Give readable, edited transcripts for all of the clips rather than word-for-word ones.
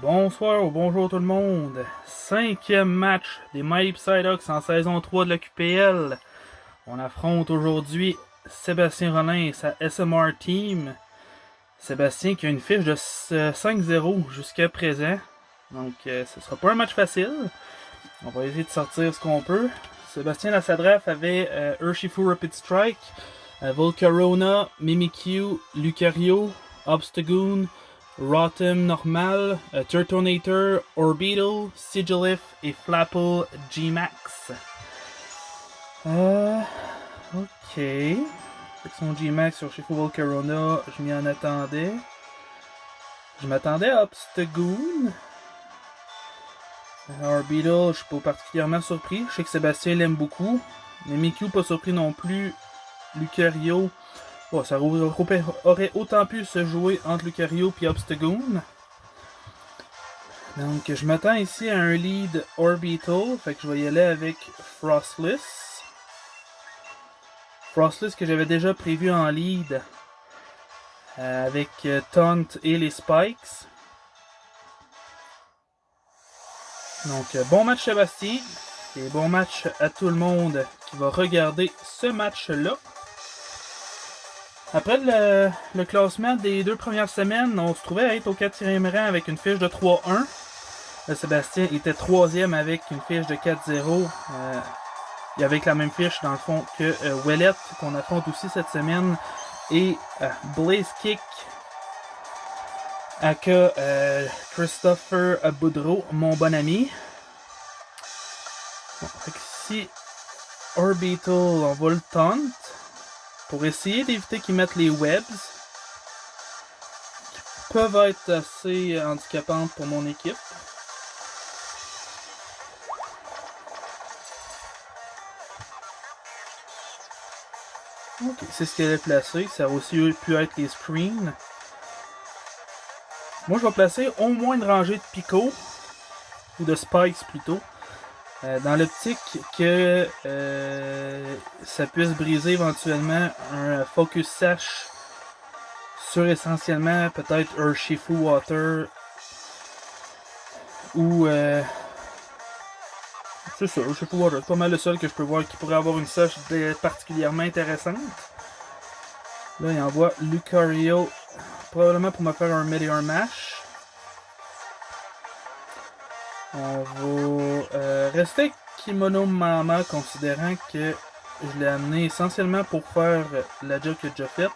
Bonsoir ou bonjour tout le monde. Cinquième match des Mighty Psyducks en saison 3 de la QPL. On affronte aujourd'hui Sébastien Rollin et sa SMR Team. Sébastien qui a une fiche de 5-0 jusqu'à présent. Donc ce sera pas un match facile. On va essayer de sortir ce qu'on peut. Sébastien dans sa draft avait Urshifu Rapid Strike, Volcarona, Mimikyu, Lucario, Obstagoon, Rotom normal, Turtonator, Orbeetle, Sigilif et Flapple G-Max. Ok. Avec son G-Max sur Urshifu Volcarona, je m'y en attendais. Je m'attendais à Obstagoon. Orbeetle, je suis pas particulièrement surpris. Je sais que Sébastien l'aime beaucoup. Mimikyu, pas surpris non plus. Lucario, oh, ça aurait autant pu se jouer entre Lucario et Obstagoon. Donc je m'attends ici à un lead Orbeetle. Fait que je vais y aller avec Frostless. Frostless que j'avais déjà prévu en lead. Avec Taunt et les Spikes. Donc, bon match Sébastien, et bon match à tout le monde qui va regarder ce match-là. Après le classement des 2 premières semaines, on se trouvait être au 4e rang avec une fiche de 3-1. Sébastien était 3e avec une fiche de 4-0. Avec la même fiche, dans le fond, que Ouellet, qu'on affronte aussi cette semaine, et Blaze Kick, aka Christopher Boudreau, mon bon ami. Bon, fait que ici, Orbeetle, on va le taunt pour essayer d'éviter qu'ils mettent les webs qui peuvent être assez handicapantes pour mon équipe. Ok, c'est ce qu'elle est placé. Ça aurait aussi pu être les screens. Moi, je vais placer au moins une rangée de picots, ou de spikes plutôt, dans l'optique que ça puisse briser éventuellement un focus sash sur essentiellement peut-être Urshifu Water, ou c'est ça, Urshifu Water. C'est pas mal le seul que je peux voir qui pourrait avoir une sash particulièrement intéressante. Là, il envoie Lucario. Probablement pour me faire un Meteor Mash. On va rester avec Kimono Mama, considérant que je l'ai amené essentiellement pour faire la job qu'il a déjà faite.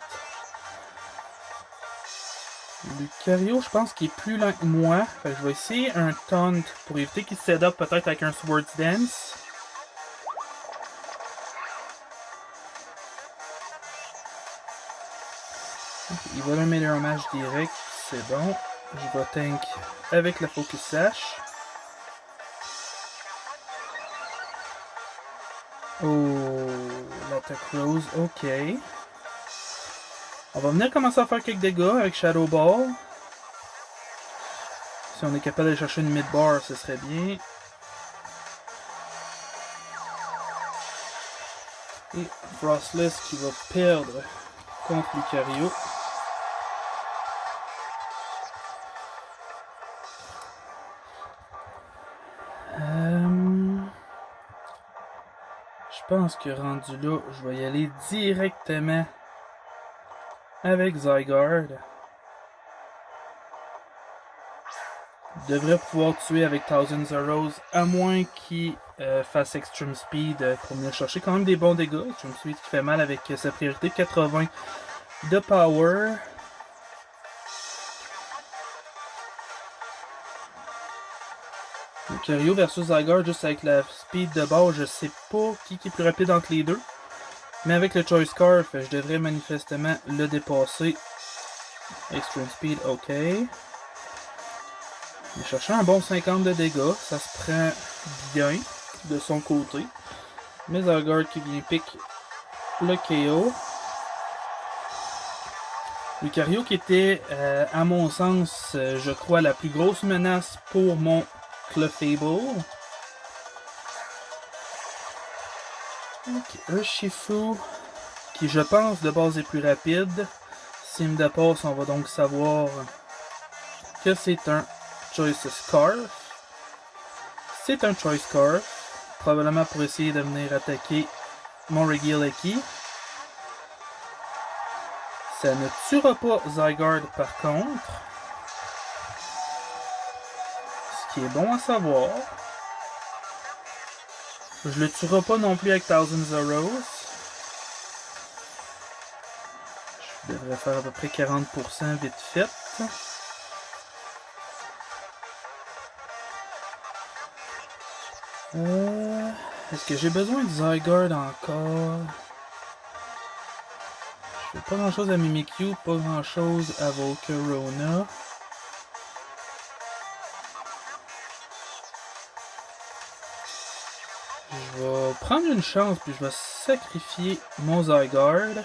Lucario, je pense qu'il est plus lent que moi. Fait que je vais essayer un taunt pour éviter qu'il se set up peut-être avec un Swords Dance. Il va le Meteor Mash direct, c'est bon. Je vais tank avec la Focus Sash. Oh, l'attaque Rose, ok. On va venir commencer à faire quelques dégâts avec Shadow Ball. Si on est capable d'aller chercher une mid-bar, ce serait bien. Et Frostless qui va perdre contre Lucario. Je pense que rendu là, je vais y aller directement avec Zygarde. Je devrais pouvoir tuer avec Thousand Arrows, à moins qu'il fasse Extreme Speed pour venir chercher quand même des bons dégâts. Extreme Speed qui fait mal avec sa priorité 80 de power. Lucario versus Zygarde, juste avec la speed de base, je sais pas qui est plus rapide entre les deux. Mais avec le Choice Scarf, je devrais manifestement le dépasser. Extreme Speed, ok. Il cherchait un bon 50 de dégâts, ça se prend bien de son côté. Mais Zygarde qui vient pick le KO. Lucario qui était, à mon sens, je crois, la plus grosse menace pour mon Clefable. Ok, Urshifu, qui je pense de base est plus rapide. Sim de passe, on va donc savoir que c'est un Choice Scarf. C'est un Choice Scarf, probablement pour essayer de venir attaquer mon Regieleki. Ça ne tuera pas Zygarde par contre. Ce qui est bon à savoir. Je le tuerai pas non plus avec Thousands of Rose. Je devrais faire à peu près 40% vite fait. Est-ce que j'ai besoin de Zygarde encore? Je fais pas grand chose à Mimikyu, pas grand chose à Volcarona. Je vais prendre une chance puis je vais sacrifier mon Zygarde.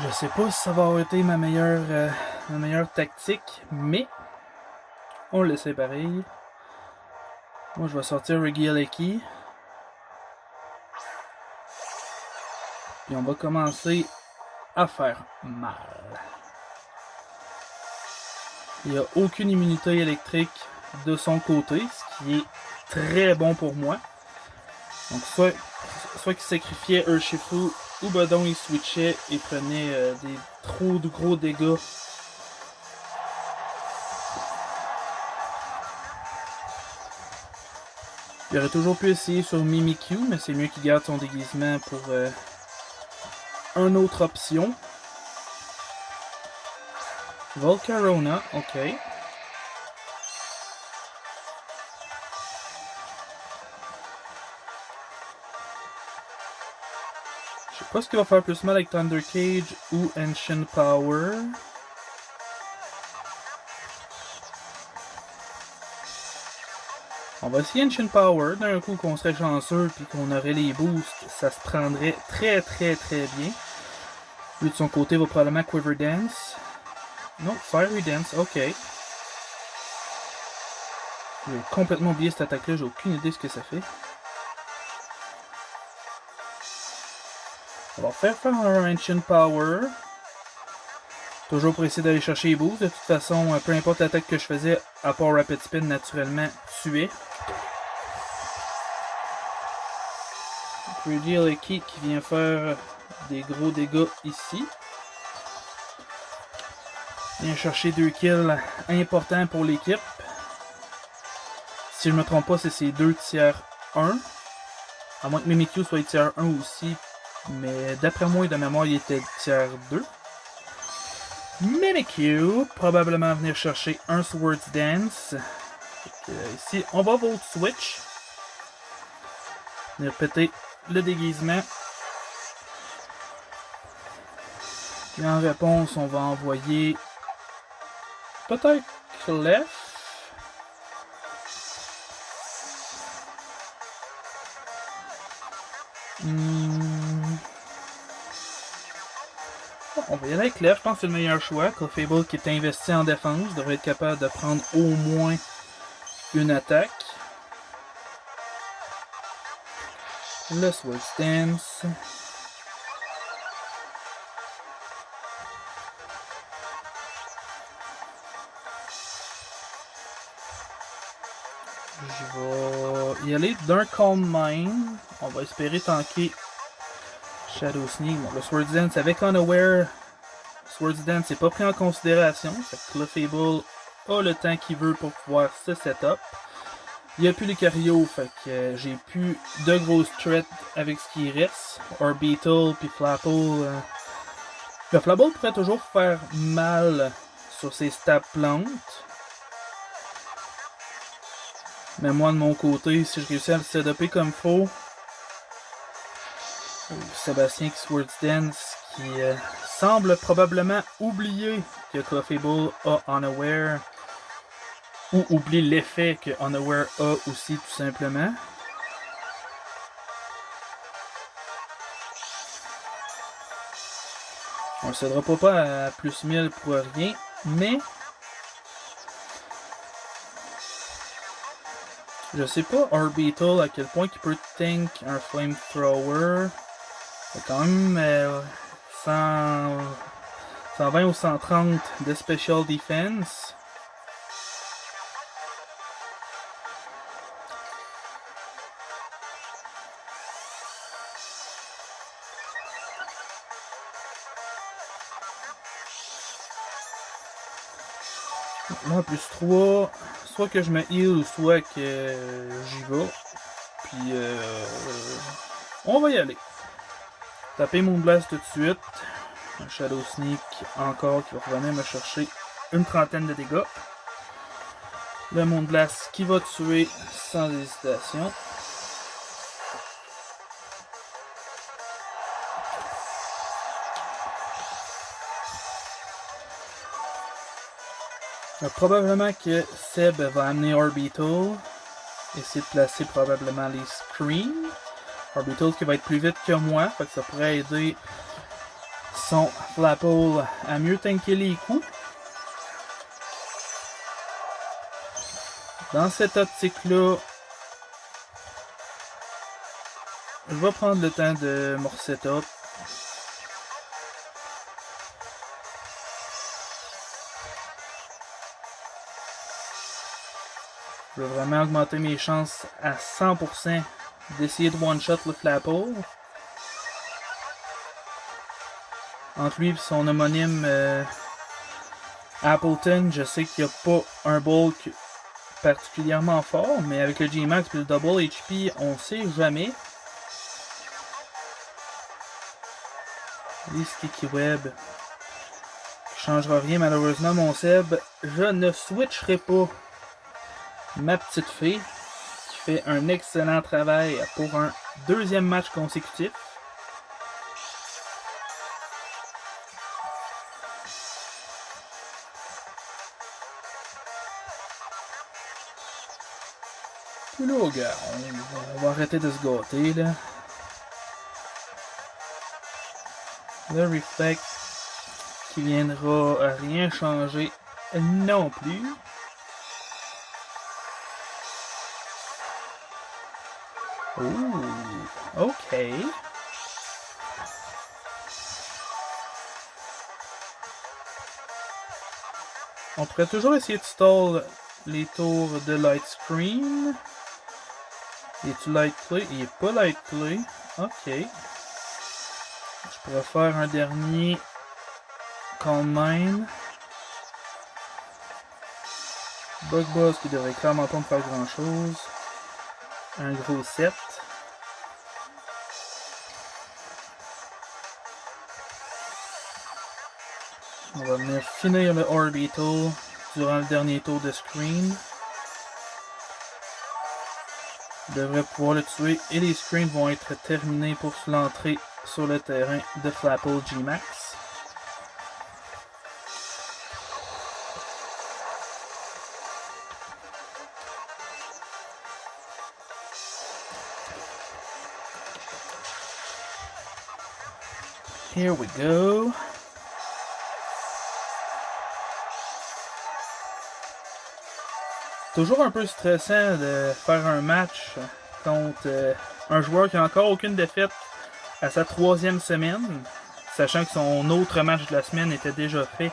Je sais pas si ça va avoir été ma meilleure tactique, mais on le sait pareil. Moi je vais sortir Regieleki. Puis on va commencer à faire mal. Il n'y a aucune immunité électrique de son côté, ce qui est très bon pour moi. Donc soit qu'il sacrifiait Urshifu ou Badon il switchait et prenait des trop de gros dégâts. Il aurait toujours pu essayer sur Mimikyu, mais c'est mieux qu'il garde son déguisement pour une autre option. Volcarona, ok. Je sais pas ce qui va faire plus mal avec Thunder Cage ou Ancient Power. On va essayer Ancient Power. D'un coup qu'on serait chanceux et qu'on aurait les boosts, ça se prendrait très bien. Lui de son côté va probablement Quiver Dance. Non, Fiery Dance, ok. J'ai complètement oublié cette attaque-là, j'ai aucune idée de ce que ça fait. On va faire un Ancient Power. Toujours pour essayer d'aller chercher les boosts. De toute façon, peu importe l'attaque que je faisais, à part Rapid Spin, naturellement, tuait. Regieleki qui vient faire des gros dégâts ici. Vient chercher 2 kills importants pour l'équipe. Si je ne me trompe pas, c'est ces 2 tiers 1. À moins que Mimikyu soit tiers 1 aussi. Mais d'après moi et de mémoire, il était tiers 2. Mimikyu, probablement venir chercher un Swords Dance. Ici, on va Volt Switch. Venir péter le déguisement. Et en réponse, on va envoyer peut-être Clef. On va y aller avec Clef, je pense que c'est le meilleur choix. Clefable qui est investi en défense devrait être capable de prendre au moins une attaque. Le Swords Dance. Je vais y aller d'un Calm Mind. On va espérer tanker Shadow Sneak. Bon, le Swords Dance avec Unaware. Swords Dance n'est pas pris en considération. Clefable a le temps qu'il veut pour pouvoir se setup. Il n'y a plus les Lucario, fait que j'ai plus de grosses threats avec ce qui reste. Orbital puis Flapple. Le Flapple pourrait toujours faire mal sur ses stab plantes. Mais moi de mon côté, si je réussis à le setuper comme il faut. Sébastien qui Swords Dance qui semble probablement oublier que Clefable a Unaware. Ou oublie l'effet que Unaware a aussi tout simplement. On ne cédera pas à plus 1000 pour rien, mais Je sais pas Orbital à quel point il peut tank un flamethrower. Il a quand même 120 ou 130 de special defense. Là, plus 3, soit que je me heal, soit que j'y vais. Puis, on va y aller. Taper Moonblast tout de suite. Un Shadow Sneak encore qui va revenir me chercher une trentaine de dégâts. Le Moonblast qui va tuer sans hésitation. Probablement que Seb va amener Orbital. Essayer de placer probablement les screens. Orbital qui va être plus vite que moi. Fait que ça pourrait aider son Flapple à mieux tanker les coups. Dans cette optique-là, je vais prendre le temps de me resetup. Je veux vraiment augmenter mes chances à 100% d'essayer de one-shot le Flapple. Entre lui et son homonyme Appleton, je sais qu'il n'y a pas un bulk particulièrement fort, mais avec le G-Max et le double HP, on sait jamais. Les Sticky Web ne changera rien malheureusement mon Seb. Je ne switcherai pas ma petite fille qui fait un excellent travail pour un deuxième match consécutif. Puis là, gars, on va arrêter de se gâter là. Le Reflect qui viendra à rien changer non plus. Ouh, ok. On pourrait toujours essayer de stall les tours de Light Screen. Es-tu Light Play? Il est pas Light Play. Ok. Je pourrais faire un dernier Calm Mind. Bug Buzz qui devrait clairement pas me faire grand chose. Un gros 7. On va venir finir le Orbital durant le dernier tour de screen. On devrait pouvoir le tuer et les screens vont être terminés pour l'entrée sur le terrain de Flapple G-Max. Here we go. Toujours un peu stressant de faire un match contre un joueur qui n'a encore aucune défaite à sa 3e semaine, sachant que son autre match de la semaine était déjà fait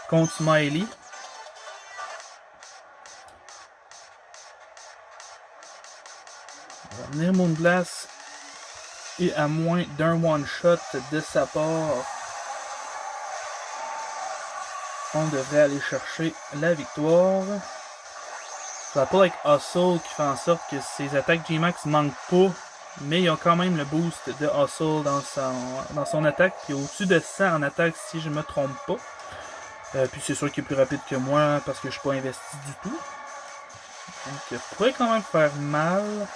contre Smiley. On va venir Moonblast et à moins d'un one-shot de sa part, on devrait aller chercher la victoire. Ça va pas avec Hustle qui fait en sorte que ses attaques G-Max manquent pas, mais il a quand même le boost de Hustle dans son attaque, puis au-dessus de 100 en attaque si je me trompe pas. Puis c'est sûr qu'il est plus rapide que moi parce que je suis pas investi du tout. Donc il pourrait quand même faire mal.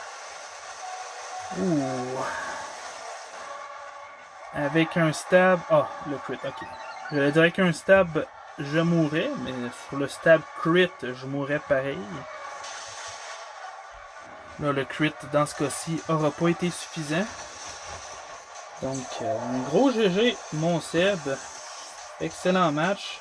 Ouh. Avec un stab... Ah, le crit, ok. Je vais dire qu'un stab, je mourrais, mais sur le stab crit, je mourrais pareil. Là, le crit, dans ce cas-ci, aura pas été suffisant. Donc, un gros GG, mon Seb. Excellent match.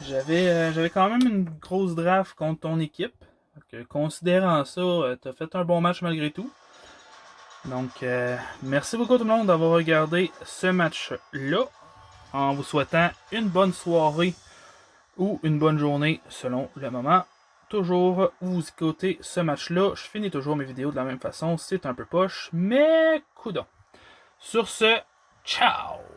J'avais quand même une grosse draft contre ton équipe. Donc, considérant ça, t'as fait un bon match malgré tout. Donc, merci beaucoup tout le monde d'avoir regardé ce match-là. En vous souhaitant une bonne soirée ou une bonne journée selon le moment. Toujours où vous écoutez ce match-là. Je finis toujours mes vidéos de la même façon. C'est un peu poche, mais coudonc. Sur ce, ciao!